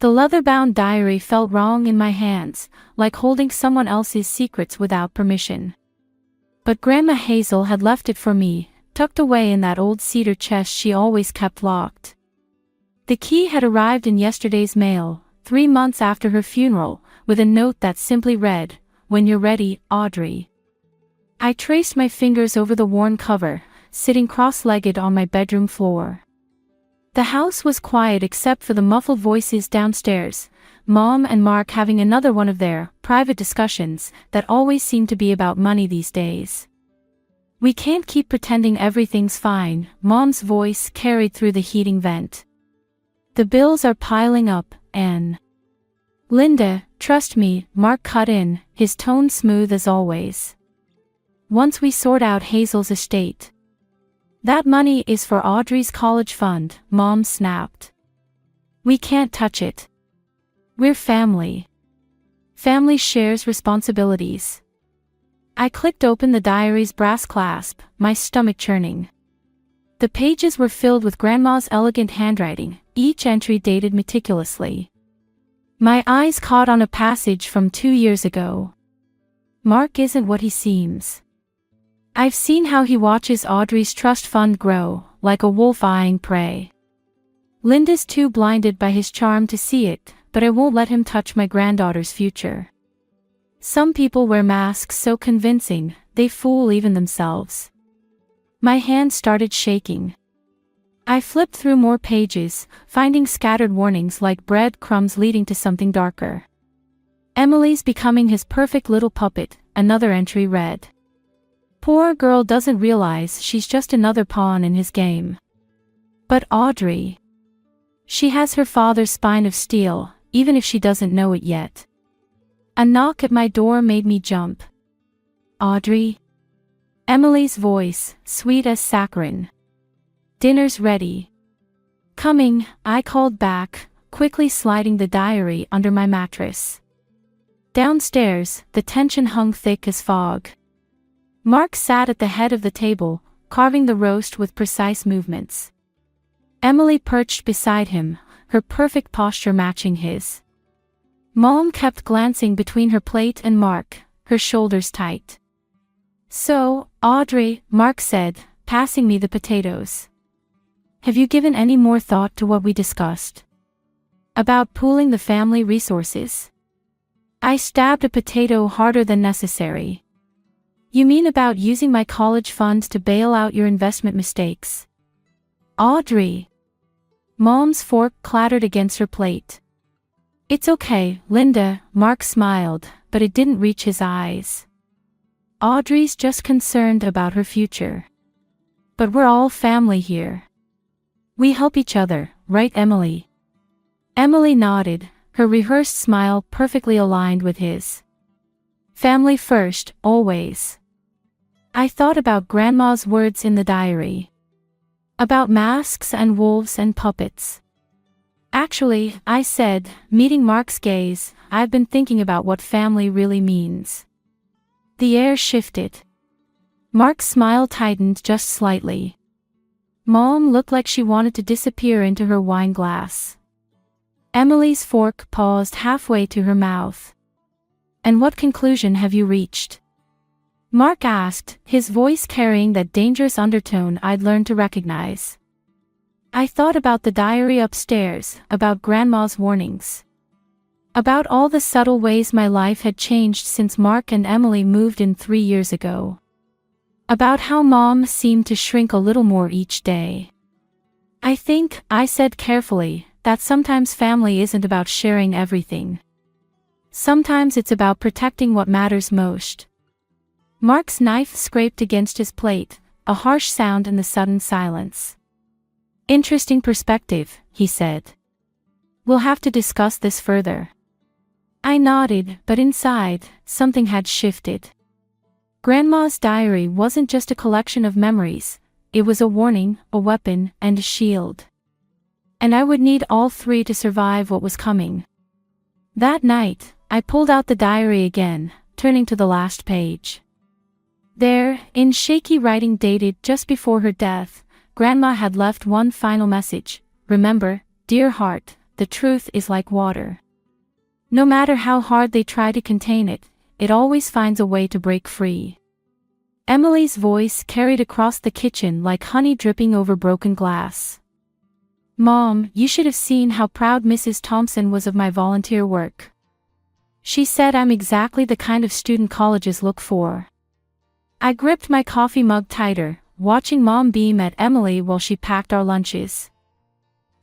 The leather-bound diary felt wrong in my hands, like holding someone else's secrets without permission. But Grandma Hazel had left it for me, tucked away in that old cedar chest she always kept locked. The key had arrived in yesterday's mail, 3 months after her funeral, with a note that simply read, "When you're ready, Audrey." I traced my fingers over the worn cover, sitting cross-legged on my bedroom floor. The house was quiet except for the muffled voices downstairs, Mom and Mark having another one of their private discussions that always seem to be about money these days. "We can't keep pretending everything's fine," Mom's voice carried through the heating vent. "The bills are piling up, Anne." "Linda, trust me," Mark cut in, his tone smooth as always. "Once we sort out Hazel's estate." "That money is for Audrey's college fund," Mom snapped. "We can't touch it. We're family. Family shares responsibilities." I clicked open the diary's brass clasp, my stomach churning. The pages were filled with Grandma's elegant handwriting, each entry dated meticulously. My eyes caught on a passage from 2 years ago. "Mark isn't what he seems. I've seen how he watches Audrey's trust fund grow, like a wolf eyeing prey. Linda's too blinded by his charm to see it, but I won't let him touch my granddaughter's future. Some people wear masks so convincing, they fool even themselves." My hand started shaking. I flipped through more pages, finding scattered warnings like breadcrumbs leading to something darker. "Emily's becoming his perfect little puppet," another entry read. "Poor girl doesn't realize she's just another pawn in his game." But Audrey. She has her father's spine of steel, even if she doesn't know it yet. A knock at my door made me jump. "Audrey?" Emily's voice, sweet as saccharine. "Dinner's ready." "Coming," I called back, quickly sliding the diary under my mattress. Downstairs, the tension hung thick as fog. Mark sat at the head of the table, carving the roast with precise movements. Emily perched beside him, her perfect posture matching his. Mom kept glancing between her plate and Mark, her shoulders tight. "So, Audrey," Mark said, passing me the potatoes. "Have you given any more thought to what we discussed? About pooling the family resources?" I stabbed a potato harder than necessary. "You mean about using my college fund to bail out your investment mistakes?" "Audrey." Mom's fork clattered against her plate. "It's okay, Linda," Mark smiled, but it didn't reach his eyes. "Audrey's just concerned about her future. But we're all family here. We help each other, right, Emily?" Emily nodded, her rehearsed smile perfectly aligned with his. "Family first, always." I thought about Grandma's words in the diary. About masks and wolves and puppets. "Actually," I said, meeting Mark's gaze, "I've been thinking about what family really means." The air shifted. Mark's smile tightened just slightly. Mom looked like she wanted to disappear into her wine glass. Emily's fork paused halfway to her mouth. "And what conclusion have you reached?" Mark asked, his voice carrying that dangerous undertone I'd learned to recognize. I thought about the diary upstairs, about Grandma's warnings. About all the subtle ways my life had changed since Mark and Emily moved in 3 years ago. About how Mom seemed to shrink a little more each day. "I think," I said carefully, "that sometimes family isn't about sharing everything. Sometimes it's about protecting what matters most." Mark's knife scraped against his plate, a harsh sound in the sudden silence. "Interesting perspective," he said. "We'll have to discuss this further." I nodded, but inside, something had shifted. Grandma's diary wasn't just a collection of memories, it was a warning, a weapon, and a shield. And I would need all 3 to survive what was coming. That night, I pulled out the diary again, turning to the last page. There, in shaky writing dated just before her death, Grandma had left one final message. "Remember, dear heart, the truth is like water. No matter how hard they try to contain it, it always finds a way to break free. Emily's voice carried across the kitchen like honey dripping over broken glass. Mom, you should have seen how proud Mrs. Thompson was of my volunteer work. She said I'm exactly the kind of student colleges look for. I gripped my coffee mug tighter, watching Mom beam at Emily while she packed our lunches.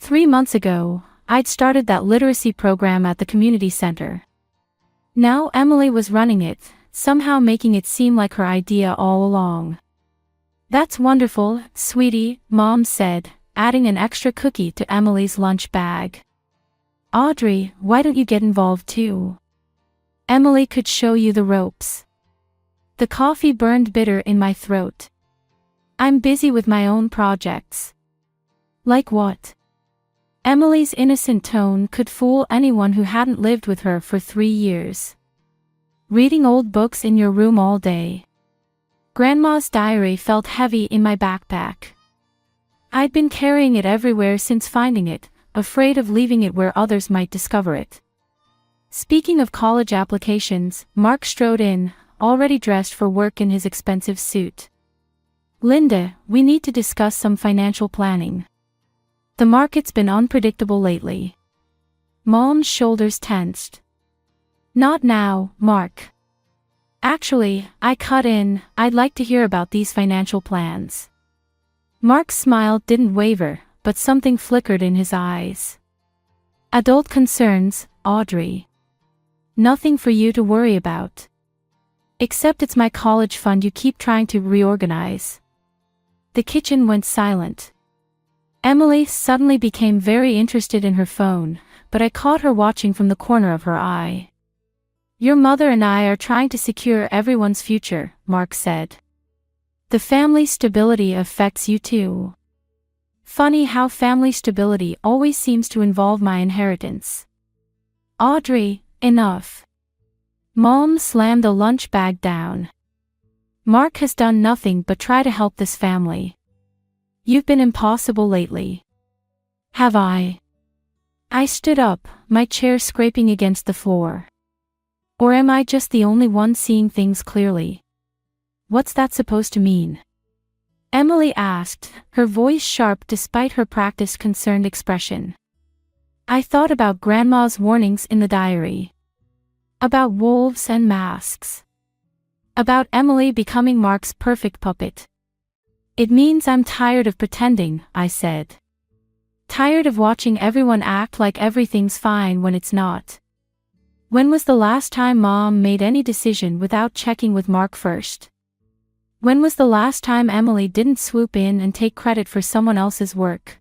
3 months ago, I'd started that literacy program at the community center. Now Emily was running it, somehow making it seem like her idea all along. That's wonderful, sweetie, Mom said, adding an extra cookie to Emily's lunch bag. Audrey, why don't you get involved too? Emily could show you the ropes. The coffee burned bitter in my throat. I'm busy with my own projects. Like what? Emily's innocent tone could fool anyone who hadn't lived with her for 3 years. Reading old books in your room all day. Grandma's diary felt heavy in my backpack. I'd been carrying it everywhere since finding it, afraid of leaving it where others might discover it. Speaking of college applications, Mark strode in, already dressed for work in his expensive suit. Linda, we need to discuss some financial planning. The market's been unpredictable lately. Mom's shoulders tensed. Not now, Mark. Actually, I cut in, I'd like to hear about these financial plans. Mark's smile didn't waver, but something flickered in his eyes. Adult concerns, Audrey. Nothing for you to worry about. Except it's my college fund you keep trying to reorganize. The kitchen went silent. Emily suddenly became very interested in her phone, but I caught her watching from the corner of her eye. Your mother and I are trying to secure everyone's future, Mark said. The family stability affects you too. Funny how family stability always seems to involve my inheritance. Audrey, enough. Mom slammed the lunch bag down. Mark has done nothing but try to help this family. You've been impossible lately. Have I? I stood up, my chair scraping against the floor. Or am I just the only one seeing things clearly? What's that supposed to mean? Emily asked, her voice sharp despite her practiced concerned expression. I thought about Grandma's warnings in the diary. About wolves and masks. About Emily becoming Mark's perfect puppet. It means I'm tired of pretending, I said. Tired of watching everyone act like everything's fine when it's not. When was the last time Mom made any decision without checking with Mark first? When was the last time Emily didn't swoop in and take credit for someone else's work?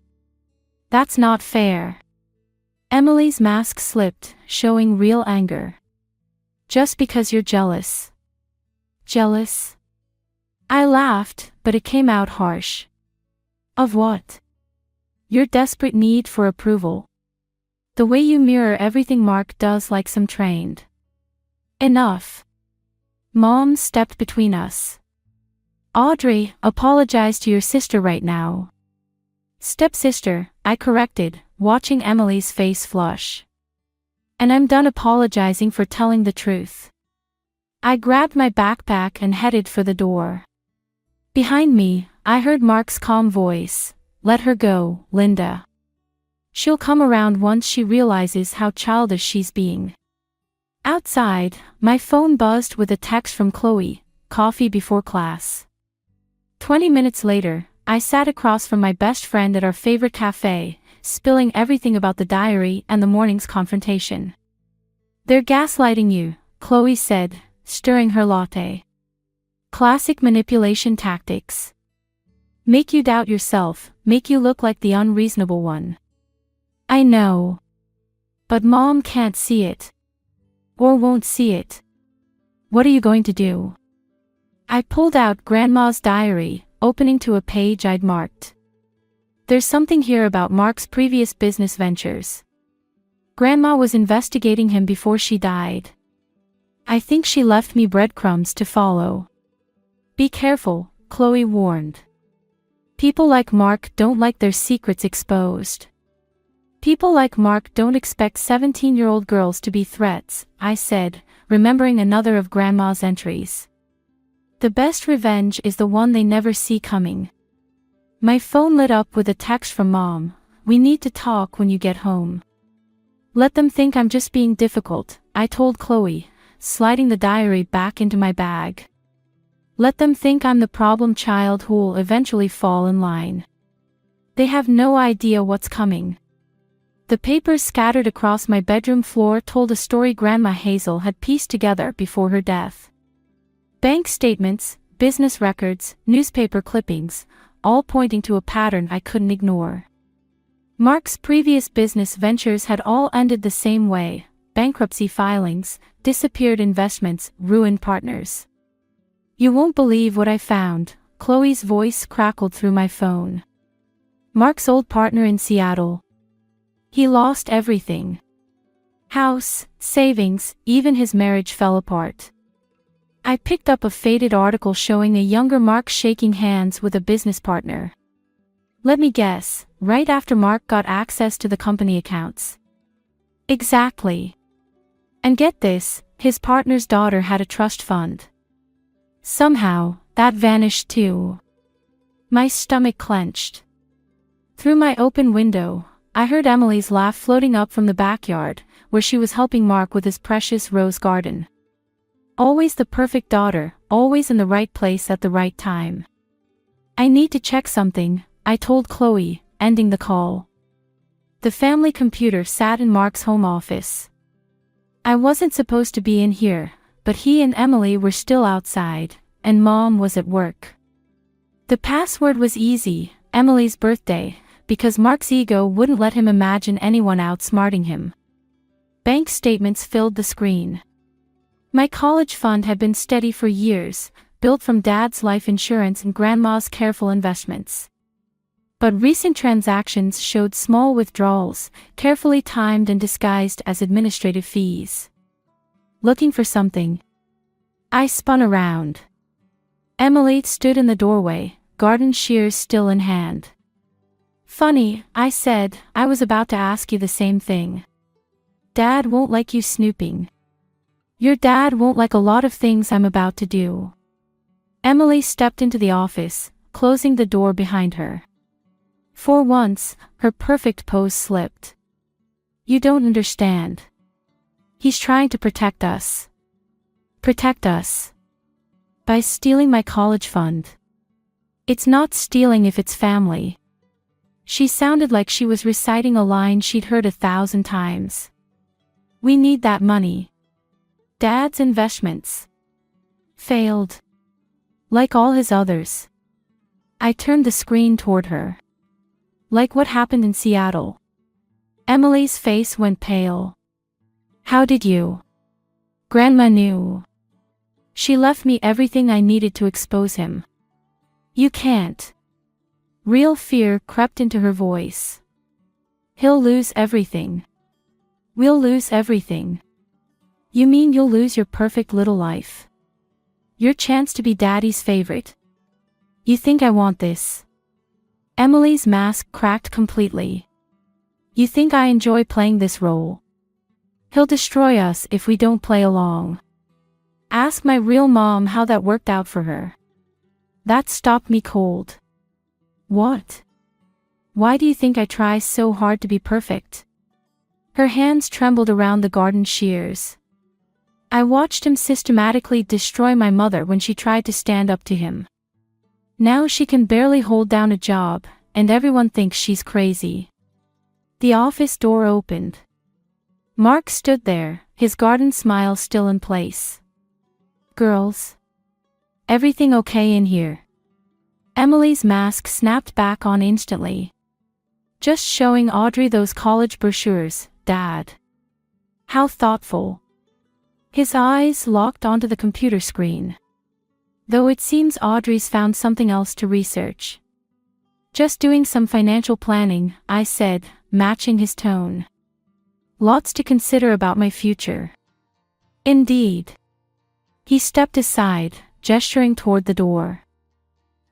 That's not fair. Emily's mask slipped, showing real anger. Just because you're jealous. Jealous? I laughed, but it came out harsh. Of what? Your desperate need for approval. The way you mirror everything Mark does like some trained. Enough. Mom stepped between us. Audrey, apologize to your sister right now. Stepsister, I corrected, watching Emily's face flush. And I'm done apologizing for telling the truth. I grabbed my backpack and headed for the door. Behind me, I heard Mark's calm voice. Let her go, Linda. She'll come around once she realizes how childish she's being. Outside, my phone buzzed with a text from Chloe, coffee before class. 20 minutes later, I sat across from my best friend at our favorite cafe, spilling everything about the diary and the morning's confrontation. They're gaslighting you, Chloe said, stirring her latte. Classic manipulation tactics. Make you doubt yourself, make you look like the unreasonable one. I know. But Mom can't see it. Or won't see it. What are you going to do? I pulled out Grandma's diary, opening to a page I'd marked. There's something here about Mark's previous business ventures. Grandma was investigating him before she died. I think she left me breadcrumbs to follow. Be careful, Chloe warned. People like Mark don't like their secrets exposed. People like Mark don't expect 17-year-old girls to be threats, I said, remembering another of Grandma's entries. The best revenge is the one they never see coming. My phone lit up with a text from Mom. We need to talk when you get home. Let them think I'm just being difficult, I told Chloe, sliding the diary back into my bag. Let them think I'm the problem child who'll eventually fall in line. They have no idea what's coming. The papers scattered across my bedroom floor told a story Grandma Hazel had pieced together before her death. Bank statements, business records, newspaper clippings, all pointing to a pattern I couldn't ignore. Mark's previous business ventures had all ended the same way: bankruptcy filings, disappeared investments, ruined partners. You won't believe what I found, Chloe's voice crackled through my phone. Mark's old partner in Seattle. He lost everything. House, savings, even his marriage fell apart. I picked up a faded article showing a younger Mark shaking hands with a business partner. Let me guess, right after Mark got access to the company accounts. Exactly. And get this, his partner's daughter had a trust fund. Somehow, that vanished too. My stomach clenched. Through my open window, I heard Emily's laugh floating up from the backyard, where she was helping Mark with his precious rose garden. Always the perfect daughter, always in the right place at the right time. I need to check something, I told Chloe, ending the call. The family computer sat in Mark's home office. I wasn't supposed to be in here, but he and Emily were still outside, and Mom was at work. The password was easy, Emily's birthday, because Mark's ego wouldn't let him imagine anyone outsmarting him. Bank statements filled the screen. My college fund had been steady for years, built from Dad's life insurance and Grandma's careful investments. But recent transactions showed small withdrawals, carefully timed and disguised as administrative fees. Looking for something, I spun around. Emily stood in the doorway, garden shears still in hand. Funny, I said, I was about to ask you the same thing. Dad won't like you snooping. Your dad won't like a lot of things I'm about to do. Emily stepped into the office, closing the door behind her. For once, her perfect pose slipped. You don't understand. He's trying to protect us. Protect us. By stealing my college fund. It's not stealing if it's family. She sounded like she was reciting a line she'd heard 1,000 times. We need that money. Dad's investments failed. Like all his others. I turned the screen toward her. Like what happened in Seattle. Emily's face went pale. How did you? Grandma knew. She left me everything I needed to expose him. You can't. Real fear crept into her voice. He'll lose everything. We'll lose everything. You mean you'll lose your perfect little life? Your chance to be Daddy's favorite? You think I want this? Emily's mask cracked completely. You think I enjoy playing this role? He'll destroy us if we don't play along. Ask my real mom how that worked out for her. That stopped me cold. What? Why do you think I try so hard to be perfect? Her hands trembled around the garden shears. I watched him systematically destroy my mother when she tried to stand up to him. Now she can barely hold down a job, and everyone thinks she's crazy. The office door opened. Mark stood there, his garden smile still in place. Girls? Everything okay in here? Emily's mask snapped back on instantly. Just showing Audrey those college brochures, Dad. How thoughtful. His eyes locked onto the computer screen. Though it seems Audrey's found something else to research. Just doing some financial planning, I said, matching his tone. Lots to consider about my future. Indeed. He stepped aside, gesturing toward the door.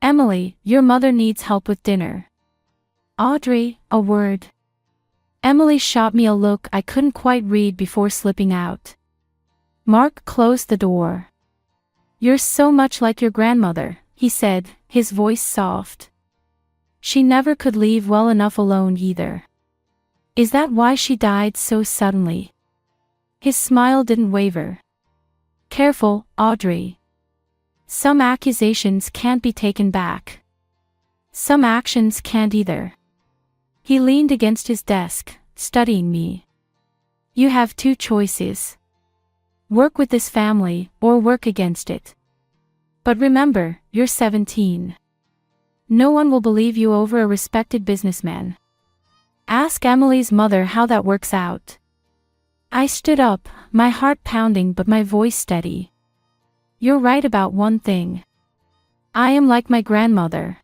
Emily, your mother needs help with dinner. Audrey, a word. Emily shot me a look I couldn't quite read before slipping out. Mark closed the door. "You're so much like your grandmother," he said, his voice soft. "She never could leave well enough alone either. Is that why she died so suddenly?" His smile didn't waver. "Careful, Audrey. Some accusations can't be taken back. Some actions can't either." He leaned against his desk, studying me. "You have two choices. Work with this family, or work against it. But remember, you're 17. No one will believe you over a respected businessman. Ask Emily's mother how that works out." I stood up, my heart pounding but my voice steady. "You're right about one thing. I am like my grandmother.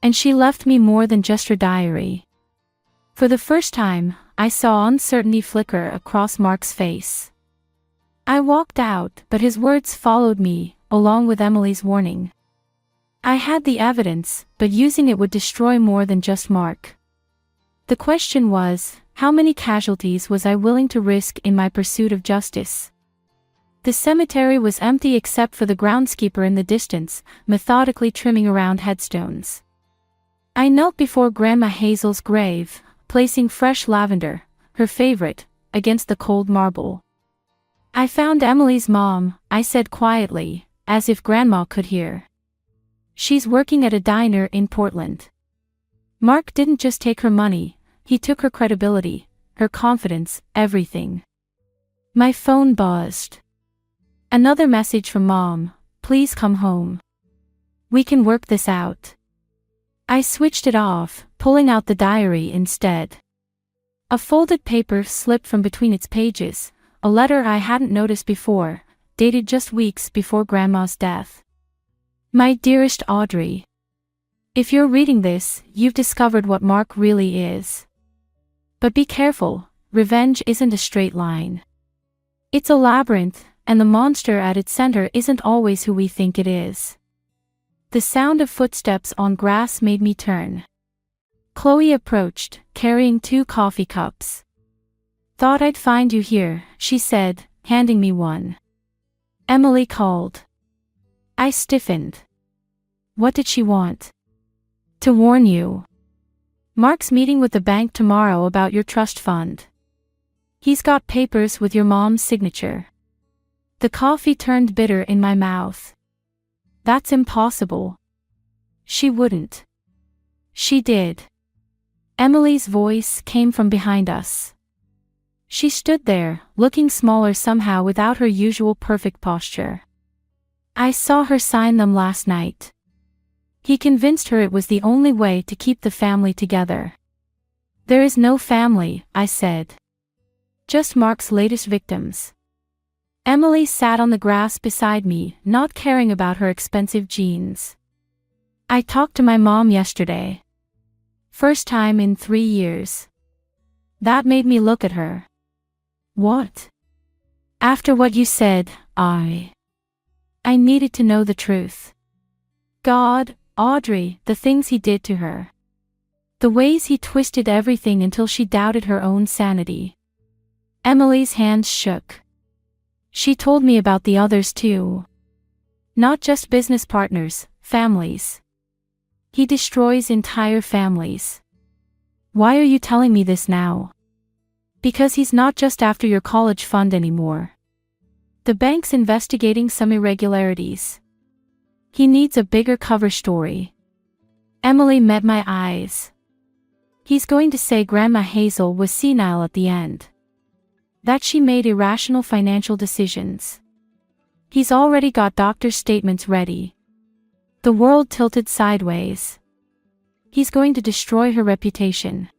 And she left me more than just her diary." For the first time, I saw uncertainty flicker across Mark's face. I walked out, but his words followed me, along with Emily's warning. I had the evidence, but using it would destroy more than just Mark. The question was, how many casualties was I willing to risk in my pursuit of justice? The cemetery was empty except for the groundskeeper in the distance, methodically trimming around headstones. I knelt before Grandma Hazel's grave, placing fresh lavender, her favorite, against the cold marble. "I found Emily's mom," I said quietly, as if Grandma could hear. "She's working at a diner in Portland." Mark didn't just take her money, he took her credibility, her confidence, everything. My phone buzzed. Another message from Mom: "Please come home. We can work this out." I switched it off, pulling out the diary instead. A folded paper slipped from between its pages, a letter I hadn't noticed before, dated just weeks before Grandma's death. "My dearest Audrey. If you're reading this, you've discovered what Mark really is. But be careful, revenge isn't a straight line. It's a labyrinth, and the monster at its center isn't always who we think it is." The sound of footsteps on grass made me turn. Chloe approached, carrying 2 coffee cups. "Thought I'd find you here," she said, handing me one. Emily called. I stiffened. What did she want? "To warn you. Mark's meeting with the bank tomorrow about your trust fund. He's got papers with your mom's signature." The coffee turned bitter in my mouth. "That's impossible." "She wouldn't." "She did." Emily's voice came from behind us. She stood there, looking smaller somehow without her usual perfect posture. "I saw her sign them last night. He convinced her it was the only way to keep the family together." "There is no family," I said. "Just Mark's latest victims." Emily sat on the grass beside me, not caring about her expensive jeans. "I talked to my mom yesterday. First time in 3 years. That made me look at her." "What?" "After what you said, I needed to know the truth. God, Audrey, the things he did to her. The ways he twisted everything until she doubted her own sanity." Emily's hands shook. "She told me about the others too. Not just business partners, families. He destroys entire families." "Why are you telling me this now?" "Because he's not just after your college fund anymore. The bank's investigating some irregularities. He needs a bigger cover story." Emily met my eyes. "He's going to say Grandma Hazel was senile at the end. That she made irrational financial decisions. He's already got doctor's statements ready." The world tilted sideways. "He's going to destroy her reputation.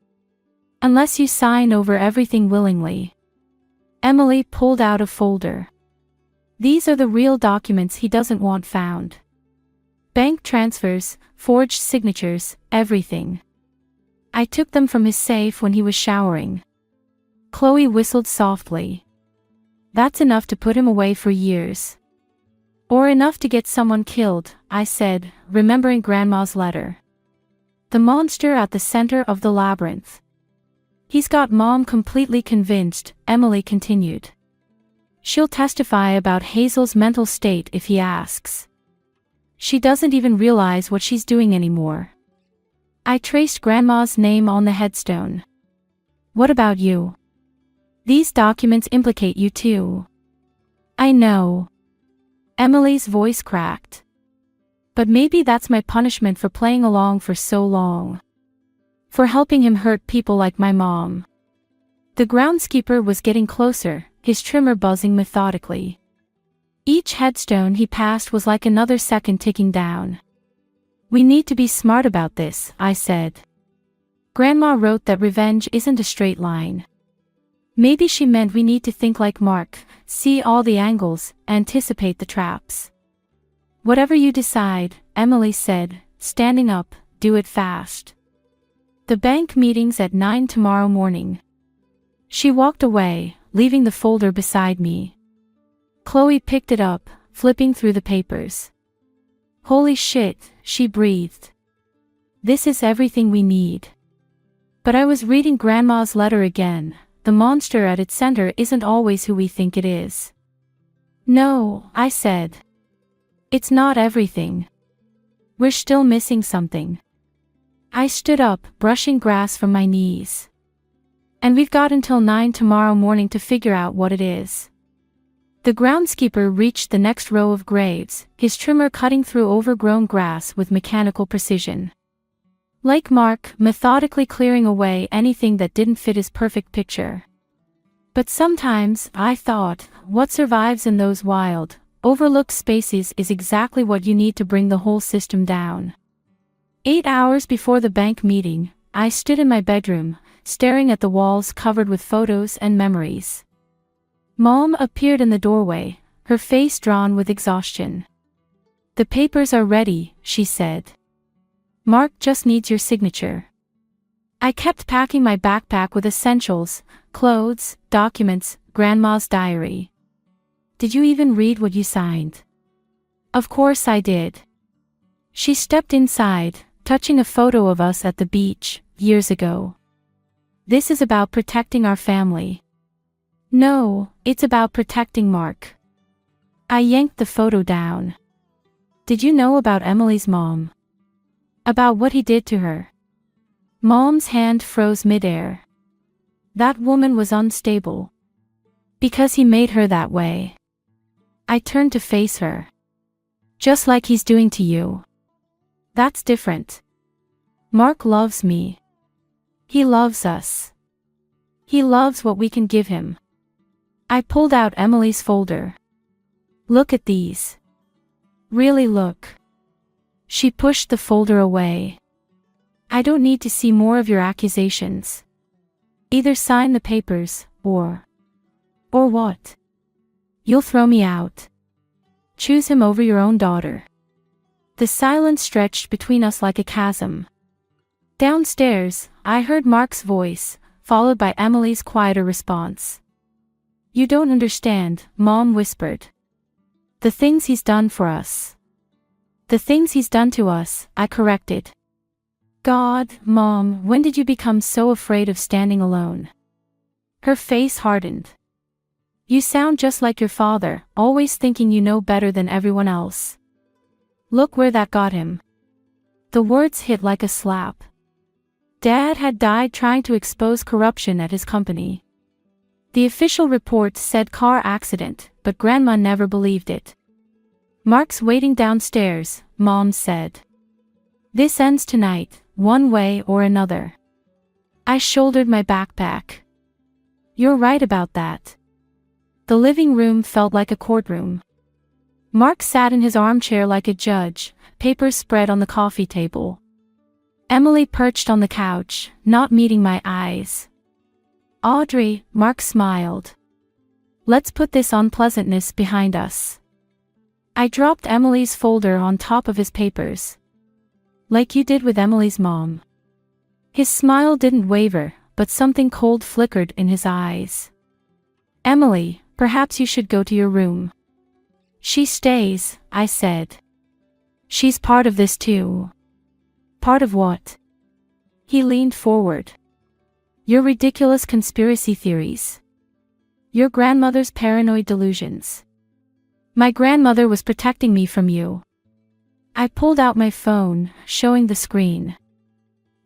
Unless you sign over everything willingly." Emily pulled out a folder. "These are the real documents he doesn't want found. Bank transfers, forged signatures, everything. I took them from his safe when he was showering." Chloe whistled softly. "That's enough to put him away for years." "Or enough to get someone killed," I said, remembering Grandma's letter. The monster at the center of the labyrinth. He's got Mom completely convinced, Emily continued. She'll testify about Hazel's mental state if he asks. She doesn't even realize what she's doing anymore. I traced Grandma's name on the headstone. What about you? These documents implicate you too. I know. Emily's voice cracked. But maybe that's my punishment for playing along for so long. For helping him hurt people like my mom. The groundskeeper was getting closer, his trimmer buzzing methodically. Each headstone he passed was like another second ticking down. We need to be smart about this, I said. Grandma wrote that revenge isn't a straight line. Maybe she meant we need to think like Mark, see all the angles, anticipate the traps. Whatever you decide, Emily said, standing up, do it fast. The bank meeting's at 9 tomorrow morning. She walked away, leaving the folder beside me. Chloe picked it up, flipping through the papers. Holy shit, she breathed. This is everything we need. But I was reading Grandma's letter again. The monster at its center isn't always who we think it is. No, I said. It's not everything. We're still missing something. I stood up, brushing grass from my knees. And we've got until 9 tomorrow morning to figure out what it is. The groundskeeper reached the next row of graves, his trimmer cutting through overgrown grass with mechanical precision. Like Mark, methodically clearing away anything that didn't fit his perfect picture. But sometimes, I thought, what survives in those wild, overlooked spaces is exactly what you need to bring the whole system down. 8 hours before the bank meeting, I stood in my bedroom, staring at the walls covered with photos and memories. Mom appeared in the doorway, her face drawn with exhaustion. The papers are ready, she said. Mark just needs your signature. I kept packing my backpack with essentials, clothes, documents, Grandma's diary. Did you even read what you signed? Of course I did. She stepped inside, touching a photo of us at the beach, years ago. This is about protecting our family. No, it's about protecting Mark. I yanked the photo down. Did you know about Emily's mom? About what he did to her? Mom's hand froze midair. That woman was unstable. Because he made her that way. I turned to face her. Just like he's doing to you. That's different. Mark loves me. He loves us. He loves what we can give him. I pulled out Emily's folder. Look at these. Really look. She pushed the folder away. I don't need to see more of your accusations. Either sign the papers, or what? You'll throw me out. Choose him over your own daughter. The silence stretched between us like a chasm. Downstairs, I heard Mark's voice, followed by Emily's quieter response. You don't understand, Mom whispered. The things he's done for us. The things he's done to us, I corrected. God, Mom, when did you become so afraid of standing alone? Her face hardened. You sound just like your father, always thinking you know better than everyone else. Look where that got him. The words hit like a slap. Dad had died trying to expose corruption at his company. The official report said car accident, but Grandma never believed it. Mark's waiting downstairs, Mom said. This ends tonight, one way or another. I shouldered my backpack. You're right about that. The living room felt like a courtroom. Mark sat in his armchair like a judge, papers spread on the coffee table. Emily perched on the couch, not meeting my eyes. Audrey, Mark smiled. Let's put this unpleasantness behind us. I dropped Emily's folder on top of his papers. Like you did with Emily's mom. His smile didn't waver, but something cold flickered in his eyes. Emily, perhaps you should go to your room. She stays, I said. She's part of this too. Part of what? He leaned forward. Your ridiculous conspiracy theories. Your grandmother's paranoid delusions. My grandmother was protecting me from you. I pulled out my phone, showing the screen.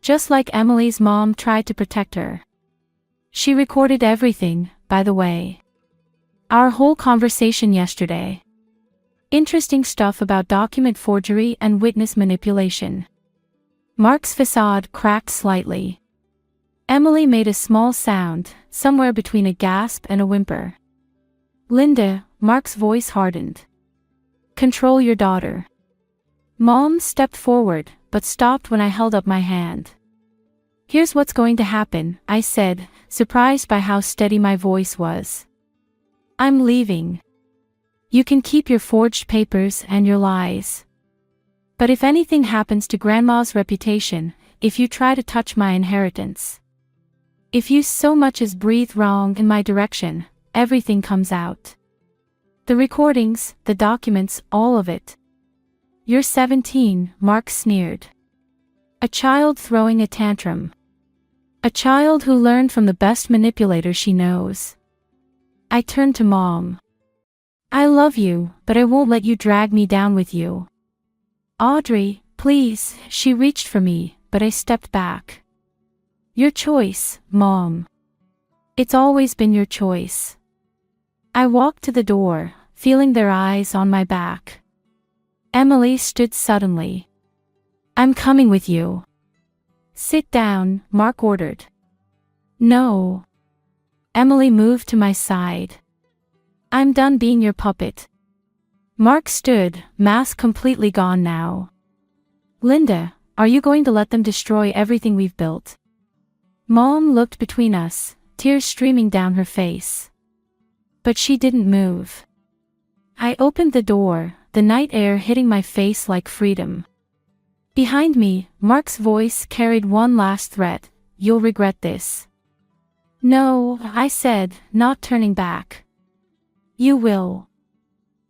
Just like Emily's mom tried to protect her. She recorded everything, by the way. Our whole conversation yesterday. Interesting stuff about document forgery and witness manipulation. Mark's facade cracked slightly. Emily made a small sound, somewhere between a gasp and a whimper. Linda, Mark's voice hardened. Control your daughter. Mom stepped forward, but stopped when I held up my hand. Here's what's going to happen, I said, surprised by how steady my voice was. I'm leaving. You can keep your forged papers and your lies. But if anything happens to Grandma's reputation, if you try to touch my inheritance, if you so much as breathe wrong in my direction, everything comes out. The recordings, the documents, all of it. You're 17, Mark sneered. A child throwing a tantrum. A child who learned from the best manipulator she knows. I turned to Mom. I love you, but I won't let you drag me down with you. Audrey, please, she reached for me, but I stepped back. Your choice, Mom. It's always been your choice. I walked to the door, feeling their eyes on my back. Emily stood suddenly. I'm coming with you. Sit down, Mark ordered. No. Emily moved to my side. I'm done being your puppet. Mark stood, mask completely gone now. Linda, are you going to let them destroy everything we've built? Mom looked between us, tears streaming down her face. But she didn't move. I opened the door, the night air hitting my face like freedom. Behind me, Mark's voice carried one last threat, you'll regret this. No, I said, not turning back. You will.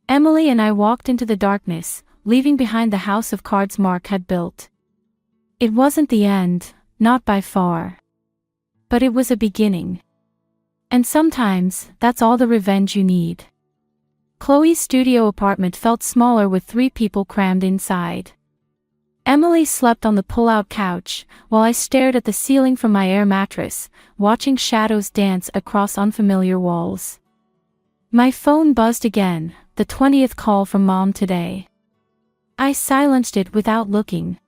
Emily and I walked into the darkness, leaving behind the house of cards Mark had built. It wasn't the end, not by far. But it was a beginning. And sometimes, that's all the revenge you need. Chloe's studio apartment felt smaller with 3 people crammed inside. Emily slept on the pull-out couch, while I stared at the ceiling from my air mattress, watching shadows dance across unfamiliar walls. My phone buzzed again, the 20th call from Mom today. I silenced it without looking.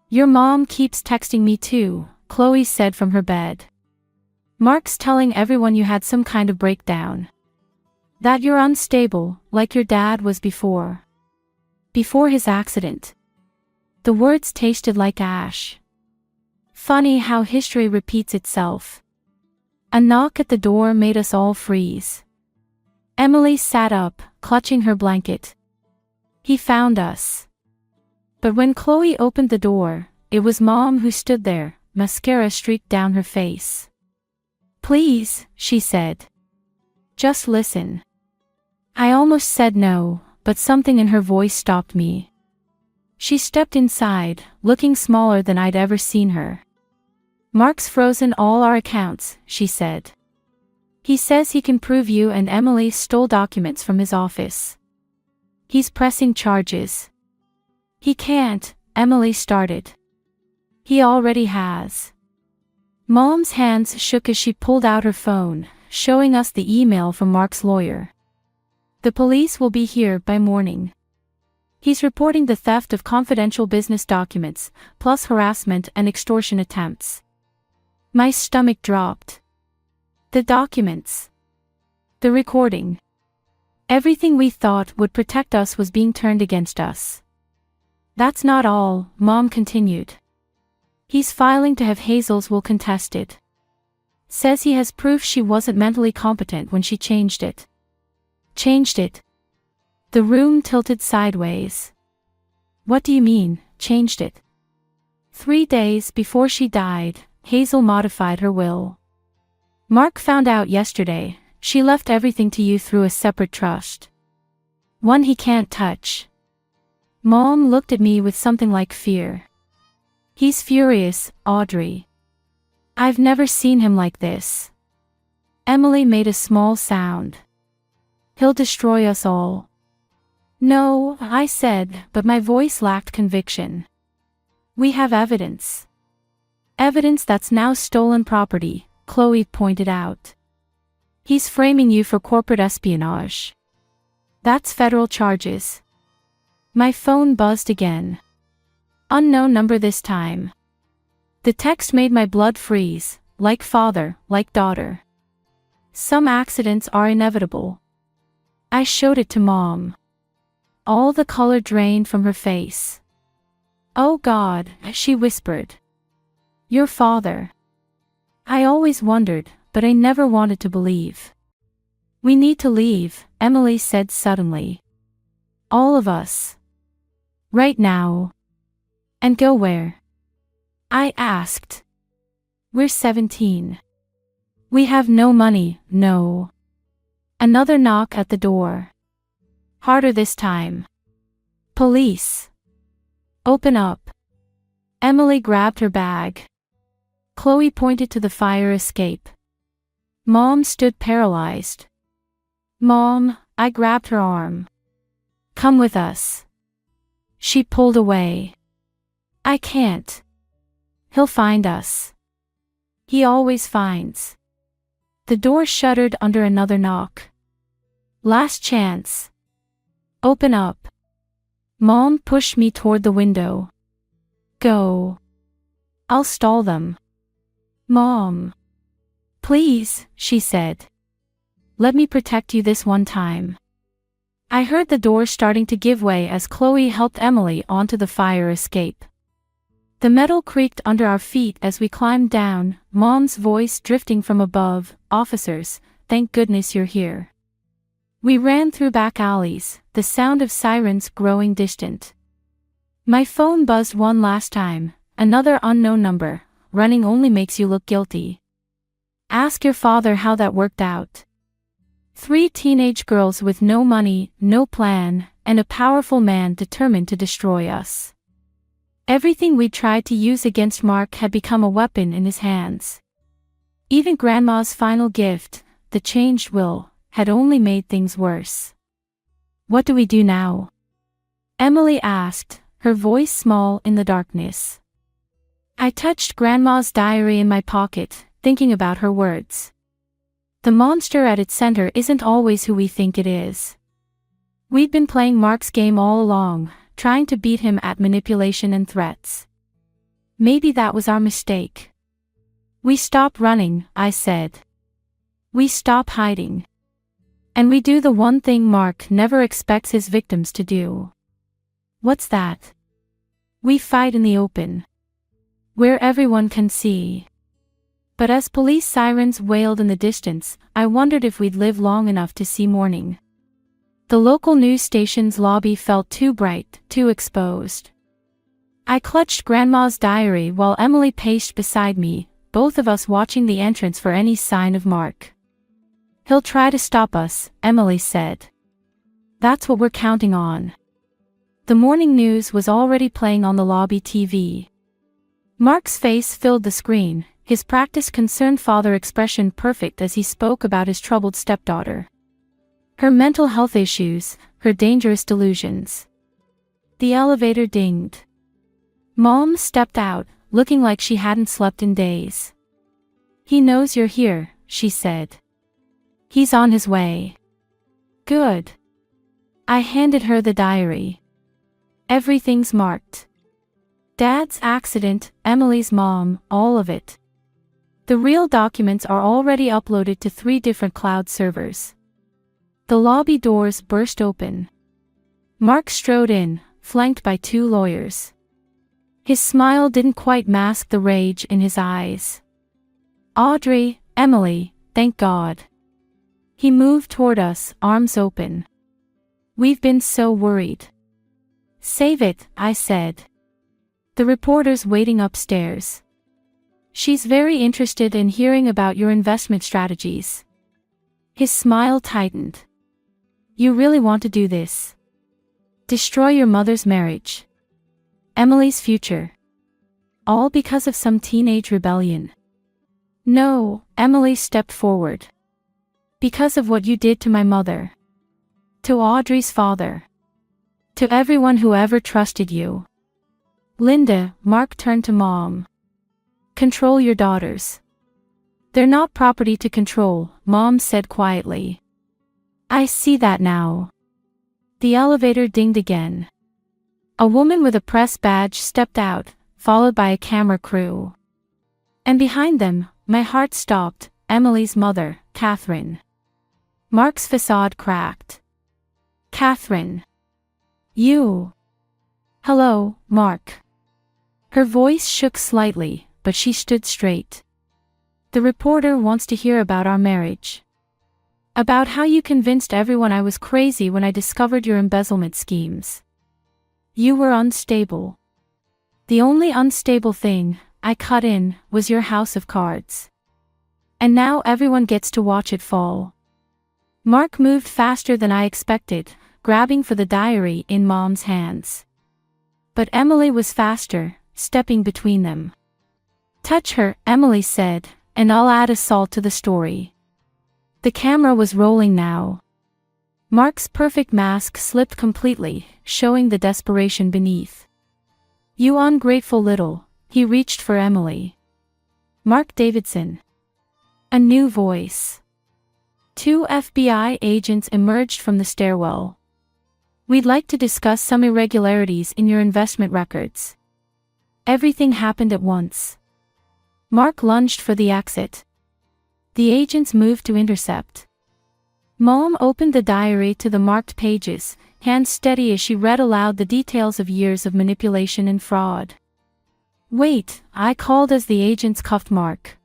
Your mom keeps texting me too, Chloe said from her bed. Mark's telling everyone you had some kind of breakdown. That you're unstable, like your dad was before. Before his accident. The words tasted like ash. Funny how history repeats itself. A knock at the door made us all freeze. Emily sat up, clutching her blanket. He found us. But when Chloe opened the door, it was Mom who stood there, mascara streaked down her face. Please, she said. Just listen. I almost said no, but something in her voice stopped me. She stepped inside, looking smaller than I'd ever seen her. Mark's frozen all our accounts, she said. He says he can prove you and Emily stole documents from his office. He's pressing charges. He can't, Emily started. He already has. Mom's hands shook as she pulled out her phone, showing us the email from Mark's lawyer. The police will be here by morning. He's reporting the theft of confidential business documents, plus harassment and extortion attempts. My stomach dropped. The documents. The recording. Everything we thought would protect us was being turned against us. That's not all, Mom continued. He's filing to have Hazel's will contested. Says he has proof she wasn't mentally competent when she changed it. Changed it? The room tilted sideways. What do you mean, changed it? 3 days before she died, Hazel modified her will. Mark found out yesterday, she left everything to you through a separate trust. One he can't touch. Mom looked at me with something like fear. He's furious, Audrey. I've never seen him like this. Emily made a small sound. He'll destroy us all. No, I said, but my voice lacked conviction. We have evidence. Evidence that's now stolen property, Chloe pointed out. He's framing you for corporate espionage. That's federal charges. My phone buzzed again. Unknown number this time. The text made my blood freeze, like father, like daughter. Some accidents are inevitable. I showed it to Mom. All the color drained from her face. Oh God, she whispered. Your father. I always wondered, but I never wanted to believe. We need to leave, Emily said suddenly. All of us. Right now. And go where? I asked. We're 17. We have no money, no. Another knock at the door. Harder this time. Police. Open up. Emily grabbed her bag. Chloe pointed to the fire escape. Mom stood paralyzed. Mom, I grabbed her arm. Come with us. She pulled away. I can't. He'll find us. He always finds. The door shuddered under another knock. Last chance. Open up. Mom pushed me toward the window. Go. I'll stall them. Mom. Please, she said. Let me protect you this one time. I heard the door starting to give way as Chloe helped Emily onto the fire escape. The metal creaked under our feet as we climbed down, Mom's voice drifting from above, officers, thank goodness you're here. We ran through back alleys, the sound of sirens growing distant. My phone buzzed one last time, another unknown number, running only makes you look guilty. Ask your father how that worked out. 3 teenage girls with no money, no plan, and a powerful man determined to destroy us. Everything we tried to use against Mark had become a weapon in his hands. Even Grandma's final gift, the changed will, had only made things worse. What do we do now? Emily asked, her voice small in the darkness. I touched Grandma's diary in my pocket, thinking about her words. The monster at its center isn't always who we think it is. We'd been playing Mark's game all along, trying to beat him at manipulation and threats. Maybe that was our mistake. We stop running, I said. We stop hiding. And we do the one thing Mark never expects his victims to do. What's that? We fight in the open. Where everyone can see. But as police sirens wailed in the distance, I wondered if we'd live long enough to see morning. The local news station's lobby felt too bright, too exposed. I clutched Grandma's diary while Emily paced beside me, both of us watching the entrance for any sign of Mark. He'll try to stop us, Emily said. That's what we're counting on. The morning news was already playing on the lobby TV. Mark's face filled the screen, his practiced concerned father expression perfect as he spoke about his troubled stepdaughter. Her mental health issues, her dangerous delusions. The elevator dinged. Mom stepped out, looking like she hadn't slept in days. He knows you're here, she said. He's on his way. Good. I handed her the diary. Everything's marked. Dad's accident, Emily's mom, all of it. The real documents are already uploaded to 3 different cloud servers. The lobby doors burst open. Mark strode in, flanked by 2 lawyers. His smile didn't quite mask the rage in his eyes. Audrey, Emily, thank God. He moved toward us, arms open. We've been so worried. Save it, I said. The reporter's waiting upstairs. She's very interested in hearing about your investment strategies. His smile tightened. You really want to do this? Destroy your mother's marriage. Emily's future. All because of some teenage rebellion. No, Emily stepped forward. Because of what you did to my mother. To Audrey's father. To everyone who ever trusted you. Linda, Mark turned to Mom. Control your daughters. They're not property to control, Mom said quietly. I see that now. The elevator dinged again. A woman with a press badge stepped out, followed by a camera crew. And behind them, my heart stopped, Emily's mother, Catherine. Mark's facade cracked. Catherine. You. Hello, Mark. Her voice shook slightly, but she stood straight. The reporter wants to hear about our marriage. About how you convinced everyone I was crazy when I discovered your embezzlement schemes. You were unstable. The only unstable thing, I cut in, was your house of cards. And now everyone gets to watch it fall. Mark moved faster than I expected, grabbing for the diary in Mom's hands. But Emily was faster, stepping between them. Touch her, Emily said, and I'll add a salt to the story. The camera was rolling now. Mark's perfect mask slipped completely, showing the desperation beneath. You ungrateful little, he reached for Emily. Mark Davidson. A new voice. 2 FBI agents emerged from the stairwell. We'd like to discuss some irregularities in your investment records. Everything happened at once. Mark lunged for the exit. The agents moved to intercept. Mom opened the diary to the marked pages, hands steady as she read aloud the details of years of manipulation and fraud. Wait, I called as the agents cuffed Mark.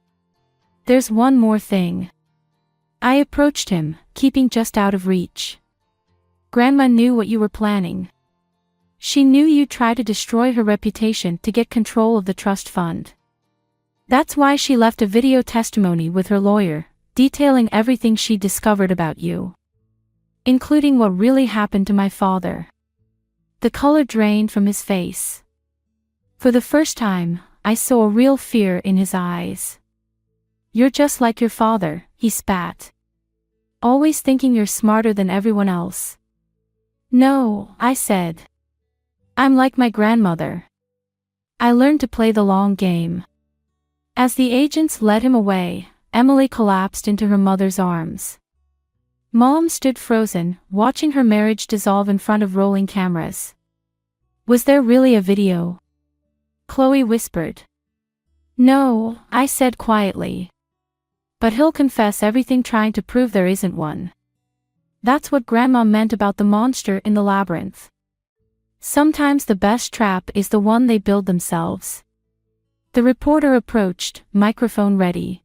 There's one more thing. I approached him, keeping just out of reach. Grandma knew what you were planning. She knew you'd try to destroy her reputation to get control of the trust fund. That's why she left a video testimony with her lawyer, detailing everything she discovered about you. Including what really happened to my father. The color drained from his face. For the first time, I saw a real fear in his eyes. You're just like your father, he spat. Always thinking you're smarter than everyone else. No, I said. I'm like my grandmother. I learned to play the long game. As the agents led him away, Emily collapsed into her mother's arms. Mom stood frozen, watching her marriage dissolve in front of rolling cameras. Was there really a video? Chloe whispered. No, I said quietly. But he'll confess everything trying to prove there isn't one. That's what Grandma meant about the monster in the labyrinth. Sometimes the best trap is the one they build themselves. The reporter approached, microphone ready.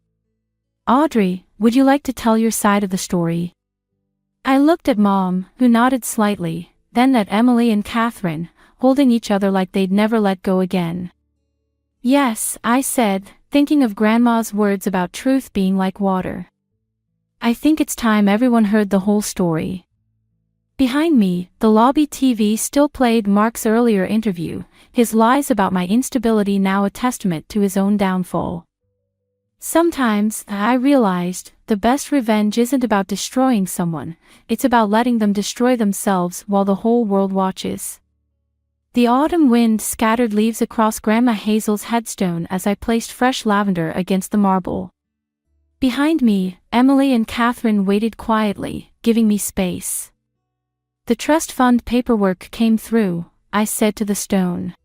Audrey, would you like to tell your side of the story? I looked at Mom, who nodded slightly, then at Emily and Catherine, holding each other like they'd never let go again. Yes, I said, thinking of Grandma's words about truth being like water. I think it's time everyone heard the whole story. Behind me, the lobby TV still played Mark's earlier interview, his lies about my instability now a testament to his own downfall. Sometimes, I realized, the best revenge isn't about destroying someone, it's about letting them destroy themselves while the whole world watches. The autumn wind scattered leaves across Grandma Hazel's headstone as I placed fresh lavender against the marble. Behind me, Emily and Catherine waited quietly, giving me space. The trust fund paperwork came through, I said to the stone.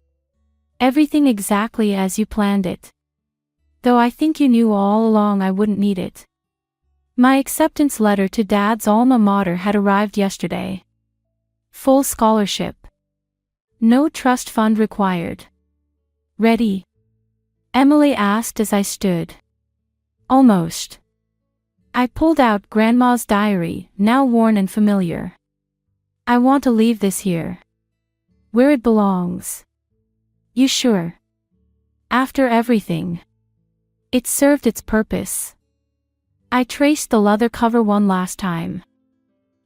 Everything exactly as you planned it. Though I think you knew all along I wouldn't need it. My acceptance letter to Dad's alma mater had arrived yesterday. Full scholarship. No trust fund required. Ready? Emily asked as I stood. Almost. I pulled out Grandma's diary, now worn and familiar. I want to leave this here. Where it belongs. You sure? After everything. It served its purpose. I traced the leather cover one last time.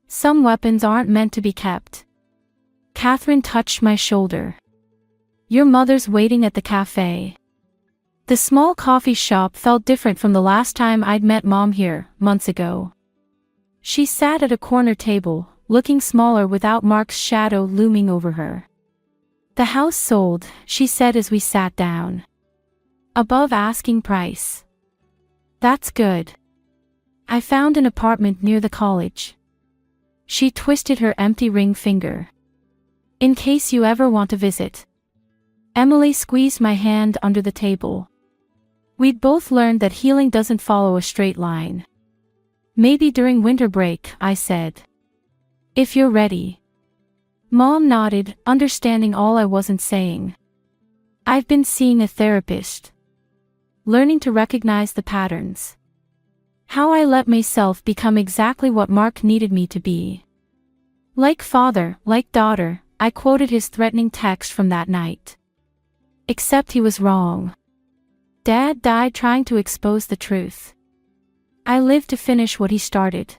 Some weapons aren't meant to be kept. Catherine touched my shoulder. Your mother's waiting at the cafe. The small coffee shop felt different from the last time I'd met Mom here, months ago. She sat at a corner table, looking smaller without Mark's shadow looming over her. "The house sold," she said as we sat down. "Above asking price." "That's good. I found an apartment near the college." She twisted her empty ring finger. "In case you ever want to visit." Emily squeezed my hand under the table. We'd both learned that healing doesn't follow a straight line. "Maybe during winter break," I said. "If you're ready." Mom nodded, understanding all I wasn't saying. "I've been seeing a therapist. Learning to recognize the patterns. How I let myself become exactly what Mark needed me to be. Like father, like daughter," I quoted his threatening text from that night. Except he was wrong. Dad died trying to expose the truth. I lived to finish what he started.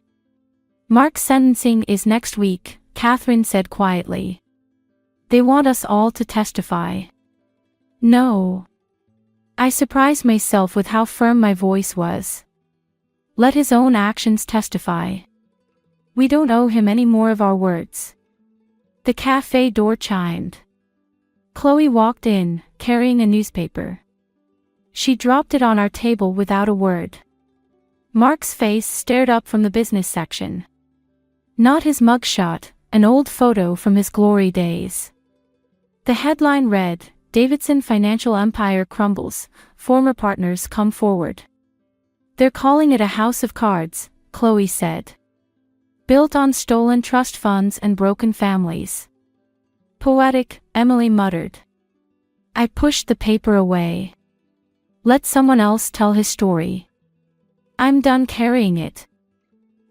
"Mark's sentencing is next week," Catherine said quietly. "They want us all to testify." "No." I surprised myself with how firm my voice was. "Let his own actions testify. We don't owe him any more of our words." The cafe door chimed. Chloe walked in, carrying a newspaper. She dropped it on our table without a word. Mark's face stared up from the business section. Not his mugshot, an old photo from his glory days. The headline read, "Davidson Financial Empire Crumbles, Former Partners Come Forward." "They're calling it a house of cards," Chloe said. "Built on stolen trust funds and broken families." "Poetic," Emily muttered. I pushed the paper away. Let someone else tell his story. I'm done carrying it.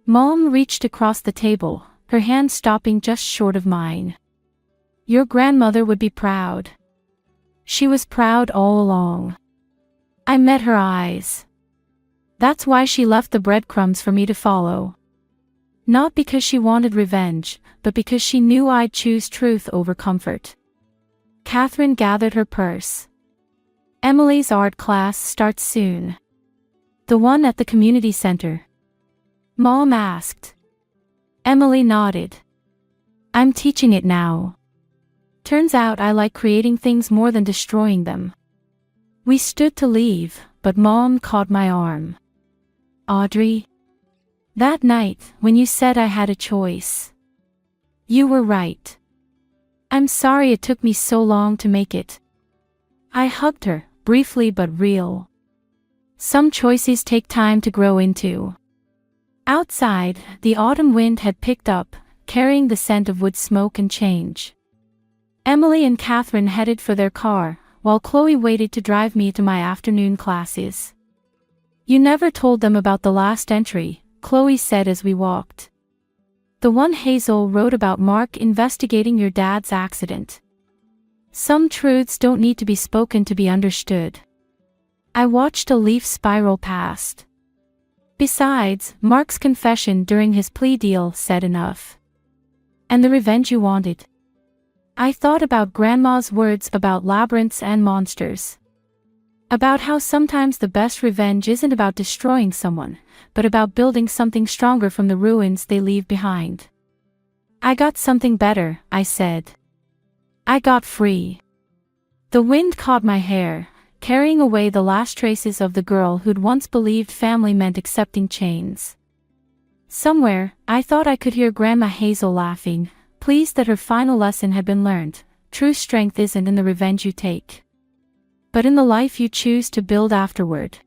Mom reached across the table, her hand stopping just short of mine. "Your grandmother would be proud." She was proud all along. I met her eyes. That's why she left the breadcrumbs for me to follow. Not because she wanted revenge, but because she knew I'd choose truth over comfort. Catherine gathered her purse. "Emily's art class starts soon." "The one at the community center?" Mom asked. Emily nodded. "I'm teaching it now. Turns out I like creating things more than destroying them." We stood to leave, but Mom caught my arm. "Audrey, that night, when you said I had a choice, you were right. I'm sorry it took me so long to make it." I hugged her, briefly but real. Some choices take time to grow into. Outside, the autumn wind had picked up, carrying the scent of wood smoke and change. Emily and Catherine headed for their car, while Chloe waited to drive me to my afternoon classes. "You never told them about the last entry," Chloe said as we walked. "The one Hazel wrote about Mark investigating your dad's accident. Some truths don't need to be spoken to be understood." I watched a leaf spiral past. Besides, Mark's confession during his plea deal said enough. "And the revenge you wanted?" I thought about Grandma's words about labyrinths and monsters. About how sometimes the best revenge isn't about destroying someone, but about building something stronger from the ruins they leave behind. "I got something better," I said. "I got free." The wind caught my hair, carrying away the last traces of the girl who'd once believed family meant accepting chains. Somewhere, I thought I could hear Grandma Hazel laughing, pleased that her final lesson had been learned. True strength isn't in the revenge you take, but in the life you choose to build afterward.